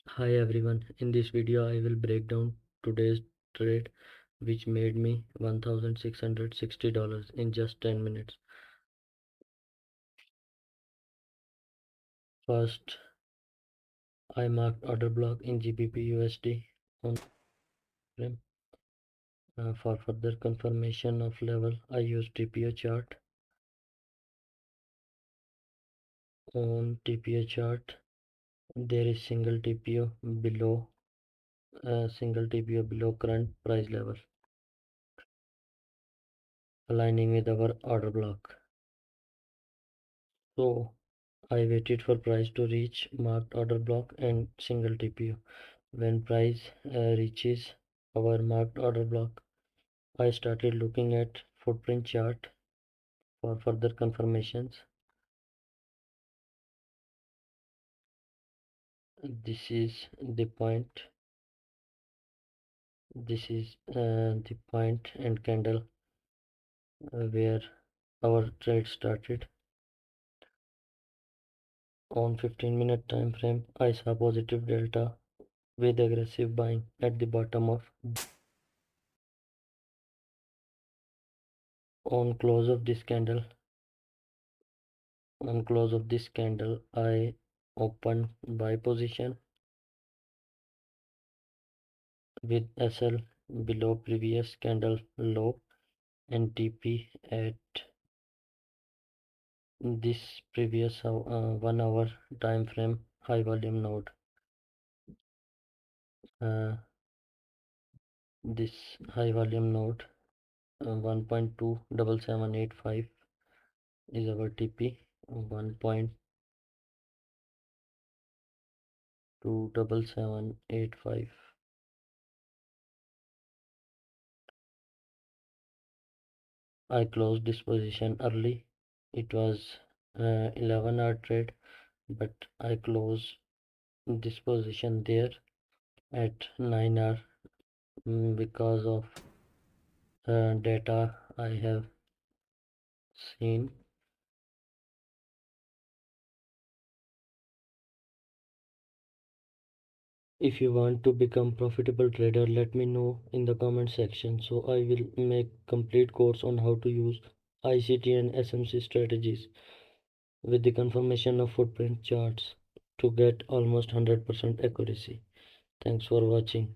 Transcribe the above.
Hi everyone, in this video I will break down today's trade which made me $1,660 in just 10 minutes. First, I marked order block in GBP USD on frame. For further confirmation of level, I used TPO chart. On TPO chart, there is single TPO below current price level, aligning with our order block. So I waited for price to reach marked order block and single TPO. When price reaches our marked order block, I started looking at footprint chart for further confirmations. This is the point. This is the point and candle where our trade started. On 15-minute time frame, I saw positive delta with aggressive buying at the bottom of. On close of this candle, I opened buy position with SL below previous candle low and TP at this previous 1 hour time frame high volume node. This high volume node 1.27785 is our TP. 1.27785. I closed this position early. It was 11-hour trade, but I closed this position there at 9 hour because of data I have seen. If you want to become profitable trader, let me know in the comment section, so I will make complete course on how to use ICT and SMC strategies with the confirmation of footprint charts to get almost 100% accuracy. Thanks for watching.